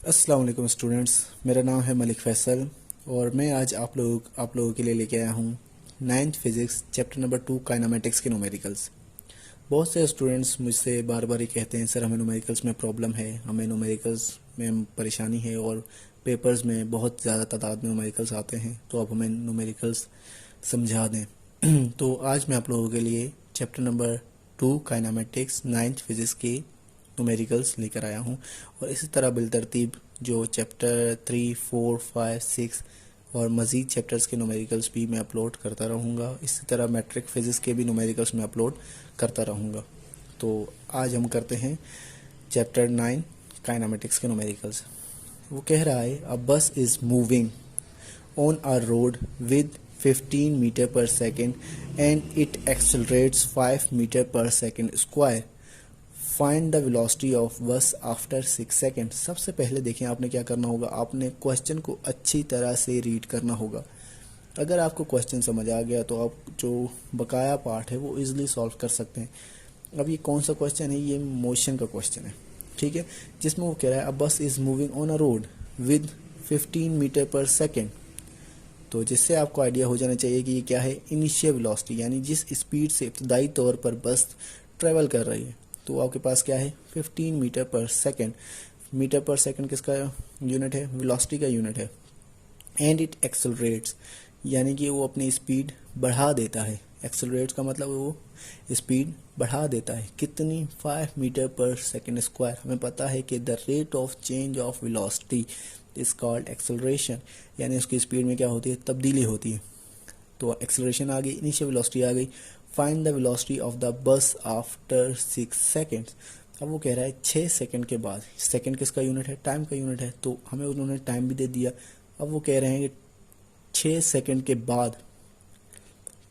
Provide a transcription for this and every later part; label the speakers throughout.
Speaker 1: अस्सलाम वालेकुम स्टूडेंट्स, मेरा नाम है मलिक फैसल और मैं आज आप लोगों के लिए लेके आया हूँ ninth physics chapter number 2 kinematics के न्यूमेरिकल्स। बहुत से स्टूडेंट्स मुझसे बार बार ये कहते हैं सर हमें न्यूमेरिकल्स में प्रॉब्लम है, हमें न्यूमेरिकल्स में परेशानी है और पेपर्स में बहुत ज़्यादा तादाद में न्यूमेरिकल्स आते हैं, तो आप हमें न्यूमेरिकल्स समझा दें। तो आज मैं आप लोगों के लिए chapter number 2 kinematics ninth physics के न्यूमेरिकल्स लेकर आया हूँ और इसी तरह बिलतरतीब जो चैप्टर 3, 4, 5, 6 और मज़ीद चैप्टर्स के न्यूमेरिकल्स भी मैं अपलोड करता रहूँगा। इसी तरह मैट्रिक फिज़िक्स के भी न्यूमेरिकल्स मैं अपलोड करता रहूँगा। तो आज हम करते हैं चैप्टर 9 काइनेमेटिक्स के न्यूमेरिकल्स। वो कह रहा है a bus is moving on a road with 15 meter per second and it accelerates 5 meter per second square. Find the velocity of बस आफ्टर 6 सेकेंड। सबसे पहले देखें आपने क्या करना होगा, आपने क्वेश्चन को अच्छी तरह से रीड करना होगा। अगर आपको क्वेश्चन समझ आ गया तो आप जो बकाया पार्ट है वो इजीली सॉल्व कर सकते हैं। अब ये कौन सा क्वेश्चन है, ये मोशन का क्वेश्चन है, ठीक है, जिसमें वो कह रहा है a bus is moving on a road with 15 metre per second. तो जिससे आपको आइडिया हो जाना चाहिए कि ये क्या है, इनिशियल वेलोसिटी, यानी जिस स्पीड से इब्तदाई तौर पर बस ट्रेवल कर रही है। तो आपके पास क्या है, 15 metre per second. Metre per second किसका यूनिट है, वेलोसिटी का यूनिट है। एंड इट एक्सेलरेट्स, यानी कि वो अपनी स्पीड बढ़ा देता है। एक्सेलरेट्स का मतलब वो स्पीड बढ़ा देता है कितनी, 5 मीटर पर सेकेंड स्क्वायर। हमें पता है कि the rate of change of velocity is called acceleration, यानी उसकी स्पीड में क्या होती है, तब्दीली होती है। तो एक्सेलरेशन आ गई, इनिशियल वेलोसिटी आ गई। Find the velocity of the bus after 6 seconds. अब वो कह रहा है 6 सेकेंड के बाद। सेकेंड किसका यूनिट है, टाइम का यूनिट है, तो हमें उन्होंने टाइम भी दे दिया। अब वो कह रहे हैं कि 6 सेकेंड के बाद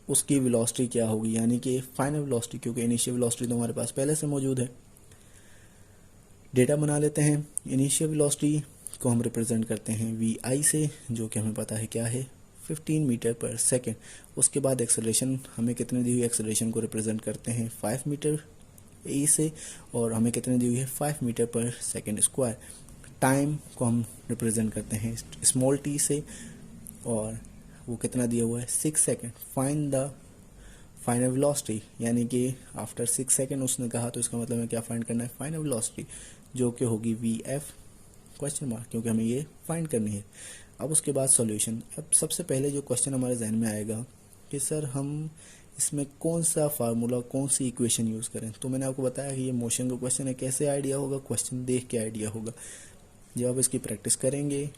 Speaker 1: उसकी वेलोसिटी क्या होगी, यानी कि फाइनल वेलोसिटी, क्योंकि इनिशियल वेलोसिटी तो हमारे पास पहले से मौजूद है। डेटा बना लेते हैं। इनिशियल वेलोसिटी को हम रिप्रेजेंट करते हैं vi से, जो कि हमें पता है क्या है, 15 मीटर पर सेकेंड। उसके बाद एक्सेलरेशन हमें कितने दी हुई, एक्सेलरेशन को रिप्रेजेंट करते हैं 5 मीटर e से, और हमें कितने दी हुई है, 5 metre per second square. Time को हम रिप्रेजेंट करते हैं स्मॉल t से, और वो कितना दिया हुआ है, 6 second. Find the final velocity, यानी कि आफ्टर 6 सेकेंड उसने कहा, तो इसका मतलब है क्या फाइंड करना है, फाइनल वेलोसिटी, जो कि होगी vf क्वेश्चन मार्क, क्योंकि हमें ये फाइंड करनी है। अब उसके बाद सॉल्यूशन। अब सबसे पहले जो क्वेश्चन हमारे जहन में आएगा कि सर हम इसमें कौन सा फार्मूला, कौन सी इक्वेशन यूज़ करें। तो मैंने आपको बताया कि ये मोशन का क्वेश्चन है, कैसे आइडिया होगा, क्वेश्चन देख के आइडिया होगा। जब आप इसकी प्रैक्टिस करेंगे,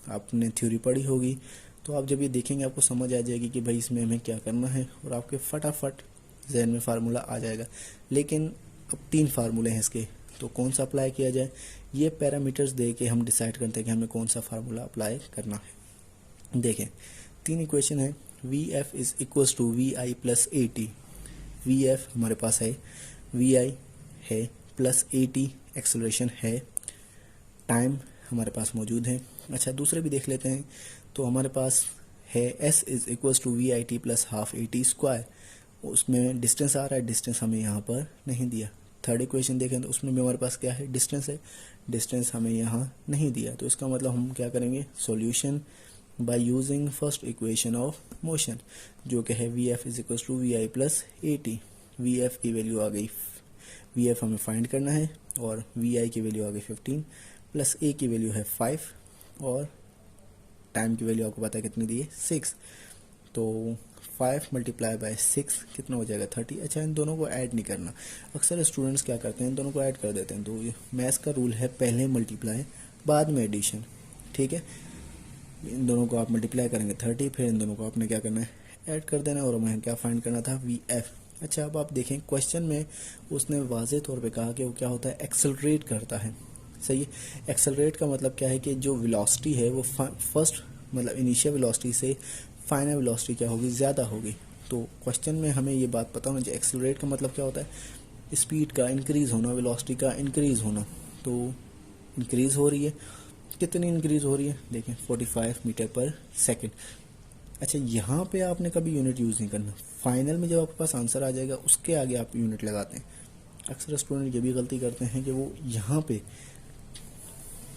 Speaker 1: आपने थ्योरी पढ़ी होगी, तो आप जब ये देखेंगे आपको समझ आ जाएगी कि भाई इसमें हमें क्या करना है, और आपके फटाफट जहन में फार्मूला आ जाएगा। लेकिन अब 3 फार्मूले हैं इसके, तो कौन सा अप्लाई किया जाए, ये पैरामीटर्स दे के हम डिसाइड करते हैं कि हमें कौन सा फार्मूला अप्लाई करना है। देखें 3 इक्वेशन है। V F is equals to V I plus A T. V F हमारे पास है, वी आई है, प्लस ए टी एक्सेलरेशन है, टाइम हमारे पास मौजूद है। अच्छा, दूसरे भी देख लेते हैं। तो हमारे पास है S is equals to V I T plus half A T square. उसमें डिस्टेंस आ रहा है, डिस्टेंस हमें यहाँ पर नहीं दिया। थर्ड इक्वेशन देखें तो उसमें भी हमारे पास क्या है, डिस्टेंस है, डिस्टेंस हमें यहाँ नहीं दिया। तो इसका मतलब हम क्या करेंगे, solution by using first equation of motion, जो कि है V F is equals to V I plus A T. V F की वैल्यू आ गई, वी एफ हमें फाइंड करना है, और वी आई की वैल्यू आ गई 15, प्लस ए की वैल्यू है 5, और टाइम की वैल्यू आपको पता है कितनी दी है, 6। तो 5 मल्टीप्लाई बाय 6 कितना हो जाएगा, 30। अच्छा, इन दोनों को ऐड नहीं करना। अक्सर स्टूडेंट्स क्या करते हैं, इन दोनों को ऐड कर देते हैं। तो मैथ्स का रूल है पहले मल्टीप्लाई बाद में एडिशन, ठीक है। इन दोनों को आप मल्टीप्लाई करेंगे 30, फिर इन दोनों को आपने क्या करना है, ऐड कर देना, और हमें क्या फाइंड करना था, वी एफ। अच्छा, अब आप देखें क्वेश्चन में उसने वाज़ेह तौर पे कहा कि वो क्या होता है, एक्सेलरेट करता है। सही है। एक्सेलरेट का मतलब क्या है कि जो वेलोसिटी है वो फर्स्ट मतलब इनिशियल वेलोसिटी से फाइनल वेलोसिटी क्या होगी, ज़्यादा होगी। तो क्वेश्चन में हमें ये बात पता होना चाहिए, एक्सेलरेट का मतलब क्या होता है, स्पीड का इंक्रीज़ होना, वेलोसिटी का इंक्रीज़ होना। तो इंक्रीज़ हो रही है, कितनी इंक्रीज़ हो रही है, देखें 45 मीटर पर सेकेंड। अच्छा, यहाँ पे आपने कभी यूनिट यूज़ नहीं करना, फाइनल में जब आपके पास आंसर आ जाएगा उसके आगे आप यूनिट लगाते हैं। अक्सर स्टूडेंट ये भी गलती करते हैं कि वो यहाँ पे,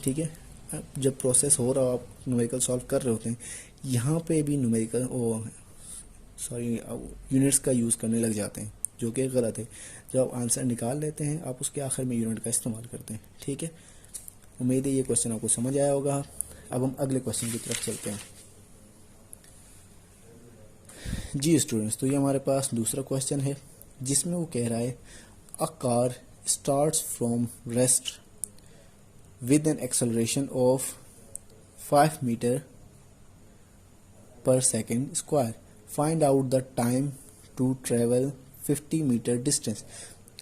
Speaker 1: ठीक है, जब प्रोसेस हो रहा हो, आप न्यूमेरिकल सॉल्व कर रहे होते हैं, यहाँ पे भी न्यूमेरिकल यूनिट्स का यूज़ करने लग जाते हैं, जो कि गलत है। जब आप आंसर निकाल लेते हैं, आप उसके आखिर में यूनिट का इस्तेमाल करते हैं। ठीक है, उम्मीद है ये क्वेश्चन आपको समझ आया होगा। अब हम अगले क्वेश्चन की तरफ चलते हैं। जी स्टूडेंट्स, तो ये हमारे पास दूसरा क्वेश्चन है, जिसमें वो कह रहा है a car starts from rest with an acceleration of 5 meter per second square. Find out the time to travel 50 meter distance.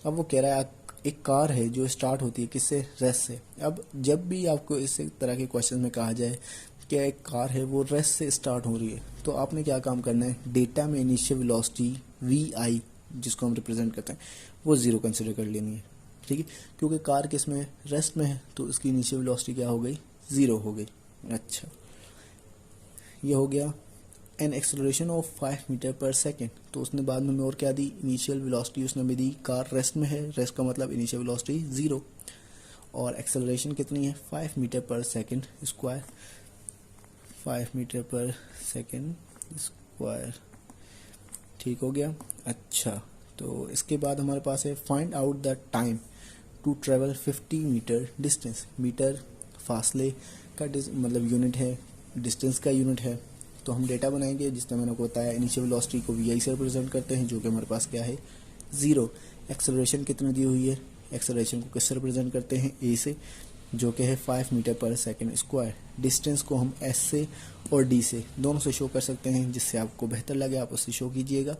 Speaker 1: अब वो कह रहा है एक कार है जो स्टार्ट होती है किससे, रेस्ट से। अब जब भी आपको इस तरह के क्वेश्चन में कहा जाए कि एक कार है वो रेस्ट से स्टार्ट हो रही है, तो आपने क्या काम करना है, डेटा में इनिशियल वेलोसिटी vi जिसको हम रिप्रेजेंट करते हैं वो ज़ीरो कंसिडर कर लेनी है। ठीक है, क्योंकि कार किस में, रेस्ट में है, तो इसकी इनिशियल वेलोसिटी क्या हो गई, ज़ीरो हो गई। अच्छा, ये हो गया an acceleration of 5 metre per second. तो उसने बाद में और क्या दी, इनिशियल वेलोसिटी उसने भी दी, कार रेस्ट में है, रेस्ट का मतलब इनिशियल वेलोसिटी ज़ीरो, और एक्सेलरेशन कितनी है, 5 metre per second square, 5 metre per second square. ठीक हो गया। अच्छा, तो इसके बाद हमारे पास है find out the time to travel 50 metre distance. Metre फासले का मतलब यूनिट है, डिस्टेंस का यूनिट है। तो हम डेटा बनाएंगे, जिसमें मैंने आपको बताया इनिशियल वेलोसिटी को vi से रिप्रेजेंट करते हैं, जो कि हमारे पास क्या है, ज़ीरो। एक्सेलरेशन कितनी दी हुई है, एक्सेलरेशन को किससे रिप्रेजेंट करते हैं, a से, जो कि है 5 metre per second square. Distance को हम s से और d से दोनों से शो कर सकते हैं, जिससे आपको बेहतर लगे आप उससे शो कीजिएगा।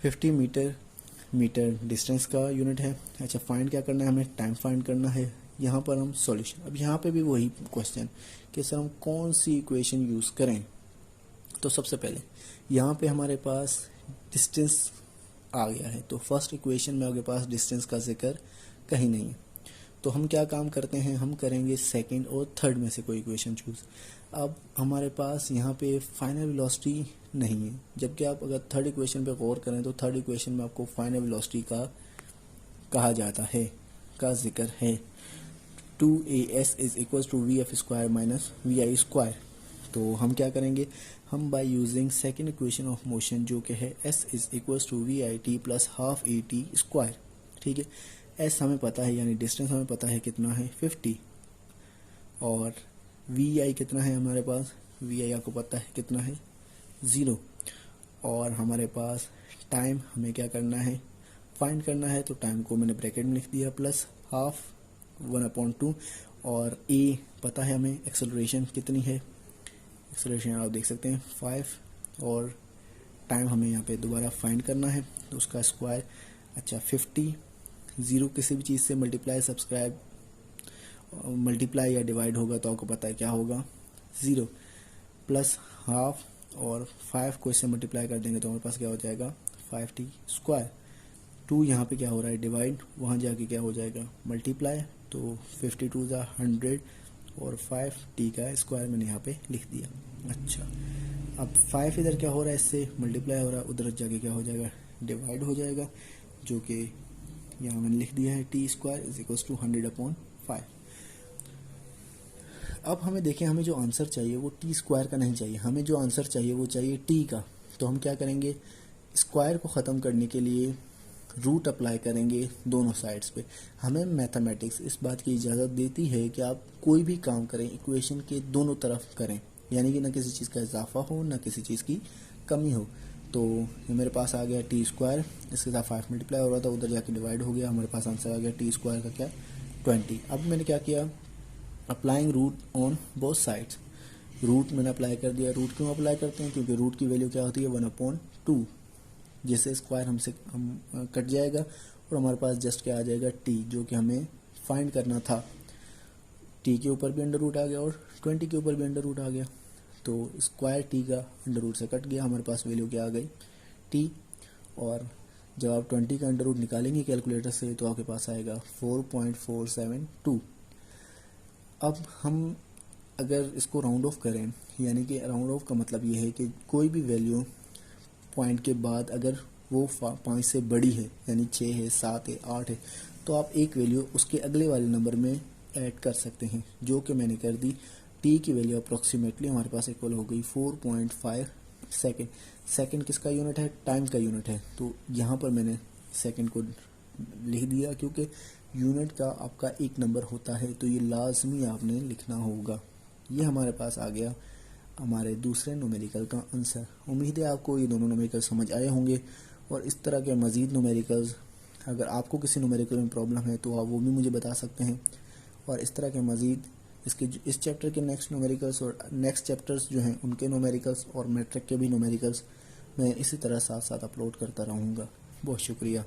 Speaker 1: 50 मीटर डिस्टेंस का यूनिट है। अच्छा, फाइंड क्या करना है हमें, टाइम फाइंड करना है। यहाँ पर हम सॉल्यूशन, अब यहाँ पे भी वही क्वेश्चन कि सर हम कौन सी इक्वेशन यूज़ करें। तो सबसे पहले यहाँ पे हमारे पास डिस्टेंस आ गया है, तो फर्स्ट इक्वेशन में आपके पास डिस्टेंस का जिक्र कहीं नहीं है। तो हम क्या काम करते हैं, हम करेंगे सेकंड और थर्ड में से कोई इक्वेशन चूज़। अब हमारे पास यहाँ पे फाइनल वेलोसिटी नहीं है, जबकि आप अगर थर्ड इक्वेशन पे गौर करें तो थर्ड इक्वेशन में आपको फाइनल वेलोसिटी का कहा जाता है, का जिक्र है, 2as is equal to vf square minus vi square. तो हम क्या करेंगे, हम by using second equation of motion, जो कि है s is equal to vit plus half A T square. ठीक है, s हमें पता है, यानी डिस्टेंस हमें पता है कितना है 50, और vi कितना है हमारे पास, vi आपको पता है कितना है, ज़ीरो। और हमारे पास टाइम हमें क्या करना है, फाइंड करना है। तो टाइम को मैंने ब्रैकेट में लिख दिया, प्लस हाफ 1/2, और a पता है हमें, एक्सेलरेशन कितनी है, एक्सेलरेशन आप देख सकते हैं 5, और टाइम हमें यहाँ पे दोबारा फाइंड करना है, तो उसका स्क्वायर। अच्छा, 50, ज़ीरो किसी भी चीज़ से मल्टीप्लाई या डिवाइड होगा तो आपको पता है क्या होगा, ज़ीरो, प्लस हाफ, और 5 को इससे मल्टीप्लाई कर देंगे तो हमारे पास क्या हो जाएगा, 5t स्क्वायर। 2 यहाँ पे क्या हो रहा है, डिवाइड, वहाँ जाके क्या हो जाएगा, मल्टीप्लाई। तो 52 ज़ा 100, और 5t का स्क्वायर मैंने यहाँ पे लिख दिया। अच्छा, अब 5 इधर क्या हो रहा है, इससे मल्टीप्लाई हो रहा है, उधर जाके क्या हो जाएगा, डिवाइड हो जाएगा, जो कि यहाँ मैंने लिख दिया है t square is equal to 100/5। अब हमें देखें, हमें जो आंसर चाहिए वो टी स्क्वायर का नहीं चाहिए, हमें जो आंसर चाहिए वो चाहिए टी का। तो हम क्या करेंगे, स्क्वायर को ख़त्म करने के लिए रूट अप्लाई करेंगे दोनों साइड्स पे। हमें मैथमेटिक्स इस बात की इजाज़त देती है कि आप कोई भी काम करें इक्वेशन के दोनों तरफ करें, यानी कि ना किसी चीज़ का इजाफा हो ना किसी चीज़ की कमी हो। तो ये मेरे पास आ गया टी स्क्वायर, इसके साथ 5 मल्टीप्लाई हो रहा था, उधर जाके डिवाइड हो गया, हमारे पास आंसर आ गया टी स्क्वायर का क्या, 20। अब मैंने क्या किया, applying root on both sides, root मैंने अप्लाई कर दिया। रूट क्यों अप्लाई करते हैं, क्योंकि रूट की वैल्यू क्या होती है, 1/2, जिससे स्क्वायर हम कट जाएगा, और हमारे पास जस्ट क्या आ जाएगा, टी, जो कि हमें फाइंड करना था। टी के ऊपर भी अंडर रूट आ गया और 20 के ऊपर भी अंडर रूट आ गया, तो स्क्वायर टी का अंडर रूट से कट गया, हमारे पास वैल्यू क्या आ गई, टी। और जब आप 20 का अंडर रूट निकालेंगे कैलकुलेटर से तो आपके पास आएगा 4.472। अब हम अगर इसको राउंड ऑफ करें, यानी कि राउंड ऑफ का मतलब ये है कि कोई भी वैल्यू पॉइंट के बाद अगर वो 5 से बड़ी है, यानी 6 है, 7 है, 8 है, तो आप एक वैल्यू उसके अगले वाले नंबर में ऐड कर सकते हैं, जो कि मैंने कर दी। टी की वैल्यू अप्रॉक्सीमेटली हमारे पास इक्वल हो गई 4.5 सेकेंड। सेकेंड किसका यूनिट है? टाइम का यूनिट है। तो यहाँ पर मैंने सेकेंड को लिख दिया, क्योंकि यूनिट का आपका एक नंबर होता है, तो ये लाजमी आपने लिखना होगा। ये हमारे पास आ गया हमारे दूसरे न्यूमेरिकल का आंसर। उम्मीद है आपको ये दोनों न्यूमेरिकल समझ आए होंगे, और इस तरह के मज़ीद न्यूमेरिकल्स, अगर आपको किसी न्यूमेरिकल में प्रॉब्लम है तो आप वो भी मुझे बता सकते हैं। और इस तरह के मज़ीद इस चैप्टर के नेक्स्ट न्यूमेरिकल्स और नेक्स्ट चैप्टर्स जो हैं उनके न्यूमेरिकल्स और मैट्रिक के भी न्यूमेरिकल्स मैं इसी तरह साथ साथ अपलोड करता रहूँगा। बहुत शुक्रिया।